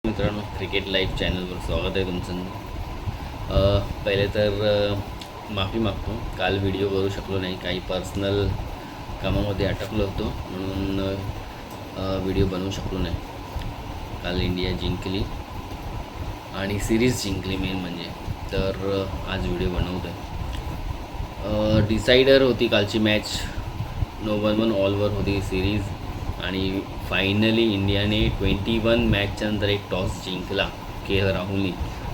मित्रांनो, cricket live चॅनलवर स्वागत आहे तुमचं. पहिले तर माफी मागतो, काल व्हिडिओ करू शकलो नाही, काही पर्सनल कामामध्ये अटकलो होतो म्हणून व्हिडिओ बनवू शकलो नाही. काल इंडिया जिंकली आणि सिरीज जिंकली मेन म्हणजे, तर आज व्हिडिओ बनवतो आहे. डिसायडर होती कालची मॅच, 1-1 ऑलवर होती सिरीज आणि फायनली इंडियाने 21 मॅचच्या नंतर एक टॉस जिंकला के एल राहुलनी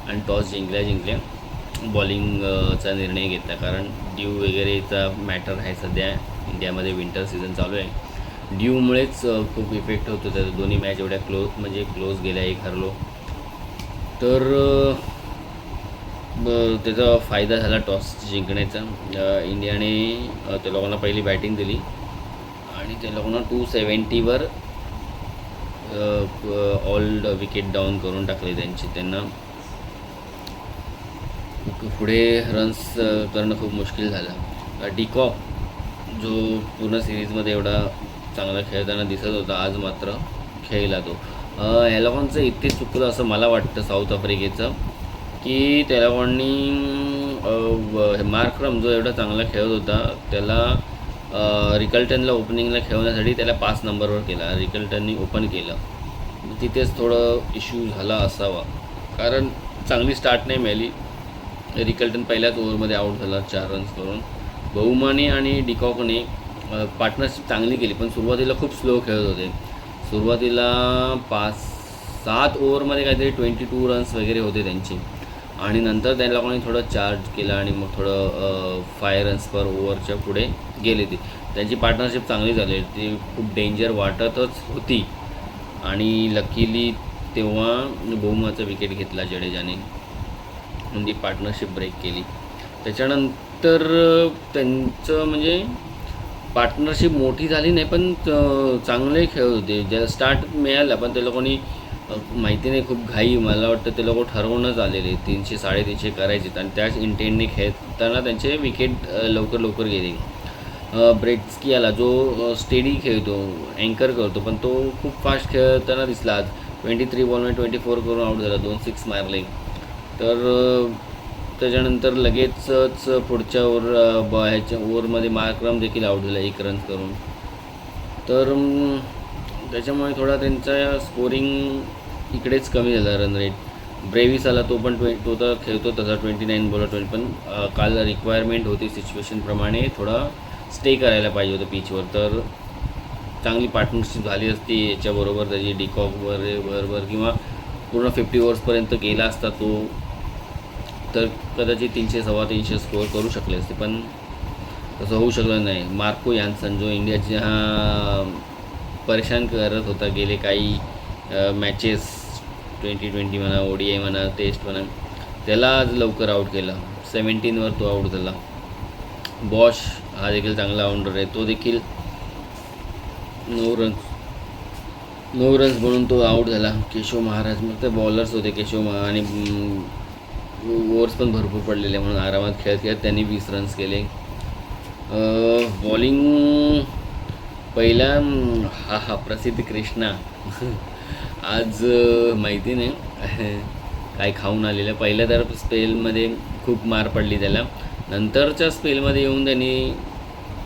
आणि टॉस जिंकल्या बॉलिंगचा निर्णय घेतला. कारण ड्यू वगैरेचा मॅटर आहे सध्या इंडियामध्ये, विंटर सीझन चालू आहे. ड्यूमुळेच खूप इफेक्ट होतो त्याचा. दोन्ही मॅच एवढ्या क्लोज गेल्या, एक हरलो, तर त्याचा फायदा झाला टॉस जिंकण्याचा. इंडियाने त्या लोकांना पहिली बॅटिंग दिली आणि त्या लोकांना 270वर ऑल विकेट डाऊन करून टाकले त्यांना पुढे रन्स करणं खूप मुश्किल झालं. डिकॉक जो पूर्ण सिरीजमध्ये एवढा चांगला खेळताना दिसत होता, आज मात्र खेळला तो. ह्या लोकांचं इतके चुकलं असं मला वाटतं साऊथ आफ्रिकेचं, की त्या लोकांनी मार्क्रम जो एवढा चांगला खेळत होता त्याला रिकल्टनला ओपनिंगला खेळवण्यासाठी त्याला 5 नंबरवर केला. रिकल्टननी ओपन केलं, तिथेच थोडं इश्यू झाला असावा, कारण चांगली स्टार्ट नाही मिळाली. रिकल्टन पहिल्याच ओव्हरमध्ये आऊट झाला 4 रन्स करून. बहुमाने आणि डिकॉकने पार्टनरशिप चांगली केली, पण सुरुवातीला खूप स्लो खेळत होते. सुरुवातीला 5-7 ओव्हरमध्ये काहीतरी 22 रन्स वगैरे होते त्यांचे, आणि नंतर त्या लोकांनी थोडं चार्ज केलं आणि मग थोडं 5 रन्स पर ओव्हरच्या पुढे गेले. त्यांची पार्टनरशिप चांगली झाली, ती खूप डेंजर वाटतच होती. आणि लकीली तेव्हा बहुमाचं विकेट घेतला जडेजाने, म्हणजे पार्टनरशिप ब्रेक केली. त्याच्यानंतर त्यांचं म्हणजे पार्टनरशिप मोठी झाली नाही, पण चांगले खेळत होते. ज्या स्टार्ट मिळाला, पण ते लोकांनी माहिती नाही, खूप घाई, मला वाटतं ते लोक ठरवूनच आलेले 300-350 करायचे आणि त्याच इंटेंटने खेळताना त्यांचे विकेट लवकर गेले. ब्रेट्स्की आला जो स्टेडी खेळतो, अँकर करतो, पण तो खूप फास्ट खेळताना दिसला आज. 23 बॉलमध्ये 24 करून आऊट झाला, 2 6 मारले. तर त्याच्यानंतर लगेचच पुढच्या ह्याच्या ओव्हरमध्ये मार्क्रम देखील आऊट झाला 1 रन करून. तर त्याच्यामुळे थोडा त्यांचा स्कोरिंग इकडेच कमी झाला, रन रेट. ब्रेविस आला, तो तर खेळतो तसा 29 बॉलर 20, पण काल रिक्वायरमेंट होती सिच्युएशनप्रमाणे थोडा स्टे करायला पाहिजे होतं पिचवर, तर चांगली पार्टनरशिप झाली असती याच्याबरोबर त्याची डिकॉकवर किंवा पूर्ण 50 ओव्हर्सपर्यंत गेला असता तो, तर कदाचित 300-325 स्कोअर करू शकले असते, पण तसं होऊ शकलं नाही. मार्को यान्सन जो इंडियाच्या परेशान करत होता गेले काही मॅचेस, 2020 म्हणा, ODI म्हणा, टेस्ट म्हणा, त्याला आज लवकर आऊट केला. 17वर तो आऊट झाला. बॉश हा देखील चांगला ऑलराऊंडर आहे, तो देखील 9 रन्स म्हणून तो आऊट झाला. केशव महाराज, मग ते बॉलर्स होते केशव आणि ओव्हर्स पण भरपूर पडलेले, म्हणून आरामात खेळत त्यांनी 20 रन्स केले. बॉलिंग पहिला हा प्रसिद्ध कृष्णा आज माहिती नाही काय खाऊन आलेलं. पहिल्या तर स्पेलमध्ये खूप मार पडली त्याला, नंतरच्या स्पेलमध्ये येऊन त्यांनी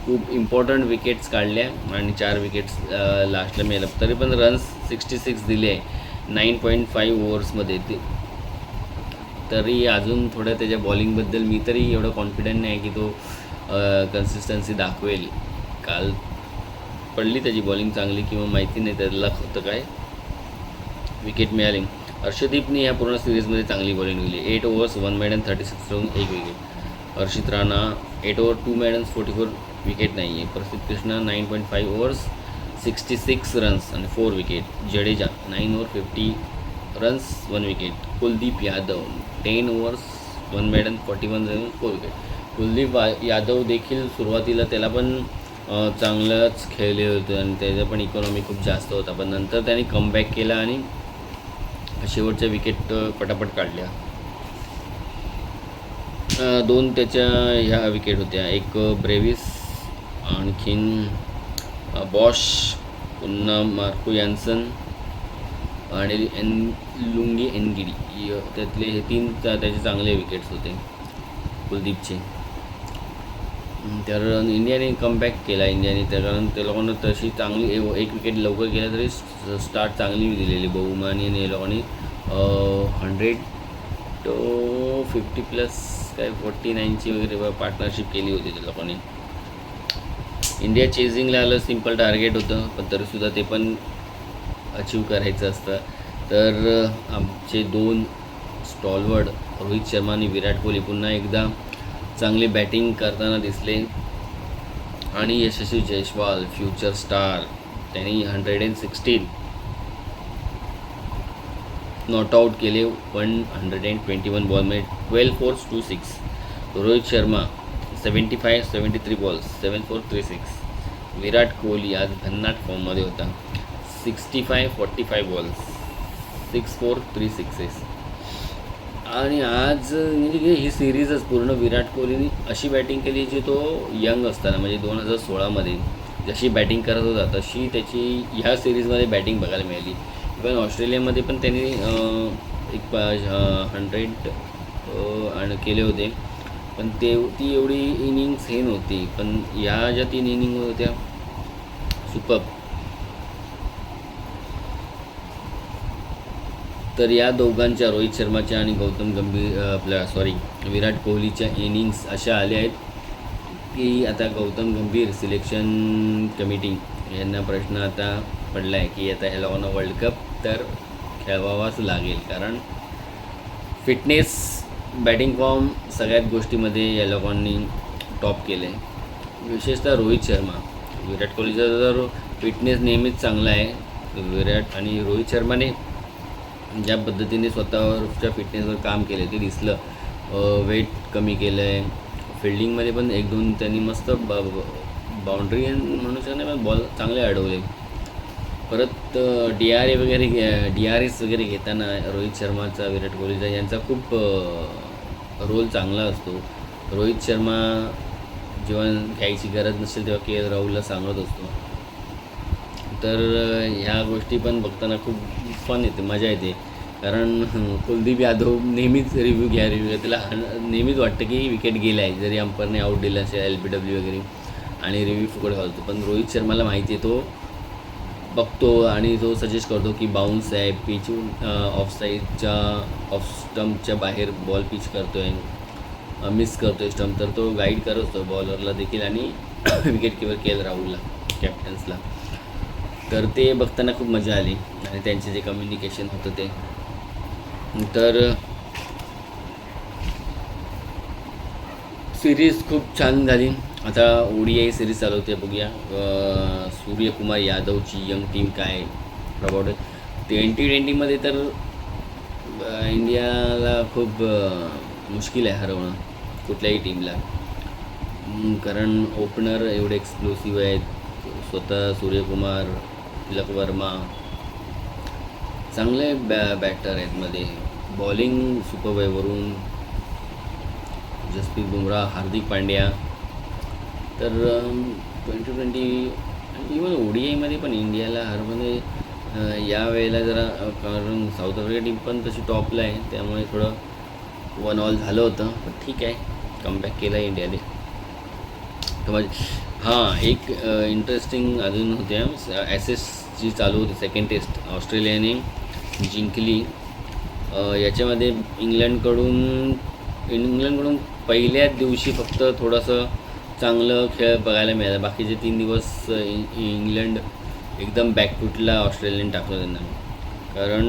खूप इम्पॉर्टंट विकेट्स काढल्या आणि 4 विकेट्स लास्टला मिळालं. तरी पण रन्स 66 दिले आहे 9.5 ओव्हर्समध्ये. तरी अजून थोडं त्याच्या बॉलिंगबद्दल मी तरी एवढं कॉन्फिडंट नाही की तो कन्सिस्टन्सी दाखवेल. काल पडली त्याची बॉलिंग चांगली, किंवा माहिती नाही त्याला होतं काय, विकेट मिळाली. हर्षदीपने ह्या पूर्ण सिरीजमध्ये चांगली बॉलिंग दिली. 8 ओव्हर्स 1 मेडन 36 रन 1 विकेट. हर्षित राणा 8 ओव्हर 2 मेडन्स 44 विकेट नाही आहे. प्रसिद्ध कृष्णा 9.5 ओव्हर्स 66 रन्स आणि 4 wicket. Jadeja 9 over 50 runs 1 wicket. Kuldeep Yadav 10 overs 1 maiden 41 run 4 wicket. Kuldeep Yadav देखील सुरुवातीला त्याला पण चांगलंच खेळले होते आणि त्याचा पण इकॉनॉमी खूप जास्त होता, पण नंतर त्याने कमबॅक केला आणि शेवटच्या विकेट पटापट काढल्या. 2 त्याच्या ह्या विकेट होत्या, एक ब्रेविस, आणखीन बॉश, पुन्हा मार्को यान्सन आणि लुंगी एनगिडी त्यातले हे 3 त्याचे चांगले विकेट्स होते कुलदीपचे. तर इंडियाने कमबॅक केला इंडियाने, त्या कारण त्या लोकांना तशी चांगली एक विकेट लवकर गेला तरी स्टार्ट चांगली दिलेली बहुमानी आणि लोकांनी 150+ काय 49ची वगैरे पार्टनरशिप केली होती त्या लोकांनी. इंडिया चेझिंगला आलं, सिम्पल टार्गेट होतं पण तरीसुद्धा ते पण अचीव करायचं असतं. तर आमचे 2 स्टॉलवर्ड रोहित शर्मा आणि विराट कोहली पुन्हा एकदा चांगली बॅटिंग करताना दिसले. आणि यशस्वी जयस्वाल फ्युचर स्टार त्यांनी 116 नॉट आऊट केले 121 बॉलमध्ये 12 फोर्स 2 6. रोहित शर्मा 73 बॉल्स 7 4 3 6. विराट कोहली आज भन्नाट फॉर्ममध्ये होता 45 बॉल्स 6 4 3 6. आणि आज म्हणजे ही सिरीजच पूर्ण विराट कोहलीने अशी बॅटिंग केली जी तो यंग असताना म्हणजे 2016मध्ये जशी बॅटिंग करत होता तशी त्याची ह्या सिरीजमध्ये बॅटिंग बघायला मिळाली. इवन ऑस्ट्रेलियामध्ये पण त्यांनी एक 100 आणि केले होते पण ती एवढी इनिंग्स हे नव्हती. पण ह्या ज्या 3 इनिंग होत्या सुपर. तर या दोघांच्या रोहित शर्माच्या आणि गौतम गंभीर विराट कोहलीच्या इनिंग्स अशा आल्या आहेत की आता गौतम गंभीर सिलेक्शन कमिटी यांना प्रश्न आता पडला आहे की आता ह्या लोकांना वर्ल्ड कप तर खेळवावाच लागेल. कारण फिटनेस बॅटिंग फॉर्म सगळ्याच गोष्टीमध्ये या लोकांनी टॉप केलं आहे. विशेषतः रोहित शर्मा. विराट कोहलीचा तर फिटनेस नेहमीच चांगला आहे. विराट आणि रोहित शर्माने ज्या पद्धतीने स्वतःवरच्या फिटनेसवर काम केलं ते दिसलं. वेट कमी केलं आहे. फिल्डिंगमध्ये पण 1-2 त्यांनी मस्त बाउंड्री म्हणू शकत नाही पण बॉल चांगले अडवले. परत DRS वगैरे घेताना रोहित शर्माचा विराट कोहलीचा यांचा खूप रोल चांगला असतो. रोहित शर्मा जेव्हा घ्यायची गरज नसेल तेव्हा KL राहुलला सांगत असतो. तर ह्या गोष्टी पण बघताना खूप फन येते, मजा येते. कारण कुलदीप यादव नेहमीच रिव्ह्यू घ्या त्याला नेहमीच वाटतं की विकेट गेला आहे जरी अंपरने आऊट दिला असेल LBW वगैरे आणि रिव्ह्यू फुकट घालतो. पण रोहित शर्माला माहिती आहे तो बघतो आणि तो सजेस्ट करतो की बाउन्स आहे, पिच ऑफ स्टंपच्या बाहेर बॉल पिच करतो आहे, मिस करतो आहे स्टंप. तर तो गाईड करत असतो बॉलरला देखील आणि विकेट किपर KL राहुलला कॅप्टन्सला. तर ते बघताना खूप मजा आली आणि त्यांचे जे कम्युनिकेशन होतं ते. तर सिरीज खूप छान झाली. आता ODI सिरीज चालू होते, बघूया सूर्यकुमार यादवची यंग टीम काय प्रभाव. 2020मध्ये तर इंडियाला खूप मुश्किल आहे हरवणं कुठल्याही टीमला. कारण ओपनर एवढे एक्सप्लोसिव्ह आहेत. स्वतः सूर्यकुमार, तिलक वर्मा चांगले बॅटर आहेत मध्ये. बॉलिंग सुपर आहे. वरून जसप्रीत बुमराह, हार्दिक पांड्या. तर 2020 इवन ODIमध्ये पण इंडियाला हरवणे यावेळेला जरा, कारण साऊथ आफ्रिका टीम पण तशी टॉपला आहे त्यामुळे थोडं 1-1 झालं होतं. पण ठीक आहे, कमबॅक केला इंडियाने. एक इंटरेस्टिंग अजून होत्या ॲसेस जी चालू होती सेकंड टेस्ट ऑस्ट्रेलियाने जिंकली. याच्यामध्ये इंग्लंडकडून पहिल्याच दिवशी फक्त थोडंसं चांगलं खेळ बघायला मिळालं. बाकीचे 3 दिवस इंग्लंड एकदम बॅकफुटला ऑस्ट्रेलियाने टाकलं त्यांना. कारण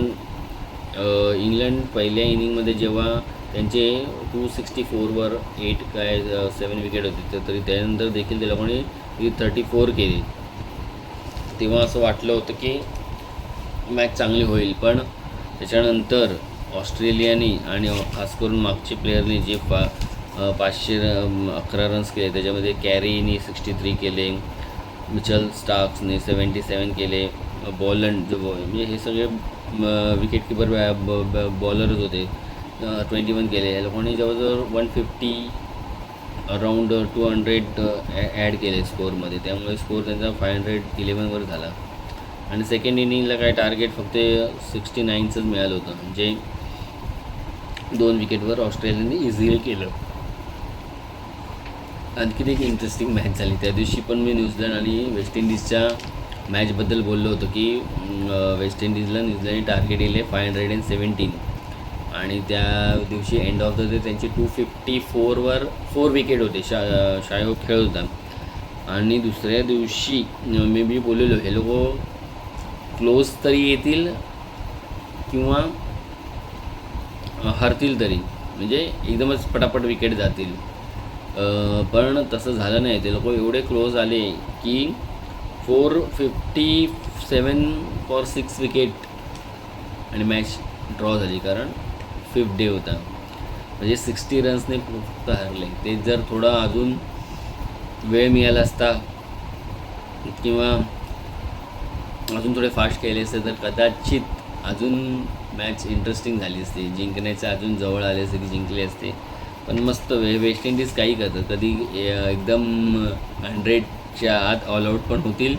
इंग्लंड पहिल्या इनिंगमध्ये जेव्हा त्यांचे 264वर 7 विकेट होते तरी त्यानंतर देखील त्या लोकांनी 34 केली. तेव्हा असं वाटलं होतं की मॅच चांगली होईल. पण त्याच्यानंतर ऑस्ट्रेलियाने आणि खास करून मागचे प्लेयरने जे 511 रन्स केले त्याच्यामध्ये कॅरीने 63 केले, मिचेल स्टार्क्सने 77 केले, बॉलंड म्हणजे हे सगळे विकेट किपर बॉलरच होते, 21 केले. या लोकांनी जवळजवळ 150 अराऊंड 200 ॲड केले स्कोअरमध्ये. त्यामुळे स्कोअर त्यांचा 511वर झाला. आणि सेकंड इनिंगला काय टार्गेट फक्त 69च मिळालं होतं, म्हणजे 2 विकेटवर ऑस्ट्रेलियाने इझिली केलं. आणखीन एक इंटरेस्टिंग मॅच झाली त्या दिवशी पण. मी न्यूझीलंड आणि वेस्ट इंडिजच्या मॅचबद्दल बोललो होतो की वेस्ट इंडिजला न्यूझीलंडने टार्गेट दिले 517 आणि त्या दिवशी एंड ऑफ द डे त्यांची 254वर 4 विकेट होते. शाय होप खेळत होता. आणि दुसऱ्या दिवशी मी बोललेलो हे लोक क्लोज तरी येतील किंवा हरतील तरी, म्हणजे एकदमच पटापट विकेट जातील. पण तसं झालं नाही. ते लोक एवढे क्लोज आले की 457 फॉर 6 विकेट आणि मॅच ड्रॉ झाली, कारण 5th डे होता. म्हणजे 60 रन्सने फक्त हरले. ते जर थोडा अजून वेळ मिळाला असता किंवा अजून थोडे फास्ट केले असते तर कदाचित अजून मॅच इंटरेस्टिंग झाली असते, जिंकण्याचं अजून जवळ आले असते की जिंकले असते. पण मस्त वेस्ट इंडिज काही करतं, कधी एकदम 100च्या आत ऑल आऊट पण होतील,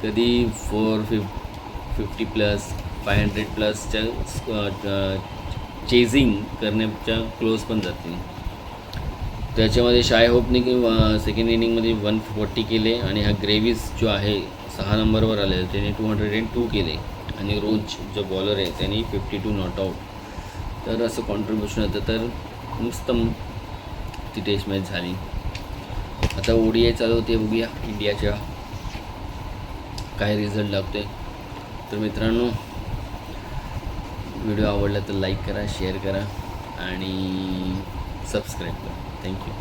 कधी 450 प्लस 500 प्लसच्या चेझिंग करण्याच्या क्लोज पण जातील. त्याच्यामध्ये शाय होपने सेकंड इनिंगमध्ये 140 केले आणि हा ग्रेव्हिस जो आहे 6 नंबरवर आले त्याने 202 केले आणि रोज जो बॉलर आहे त्यांनी 52 नॉट आऊट. तर असं कॉन्ट्रीब्युशन होतं. तर मस्त ती टेस्ट मॅच झाली. आता ODI चालू होते, बघूया इंडियाच्या काय रिझल्ट लागते. तर मित्रांनो, व्हिडिओ आवडला तर लाईक करा, शेअर करा आणि सबस्क्राईब करा. थँक्यू.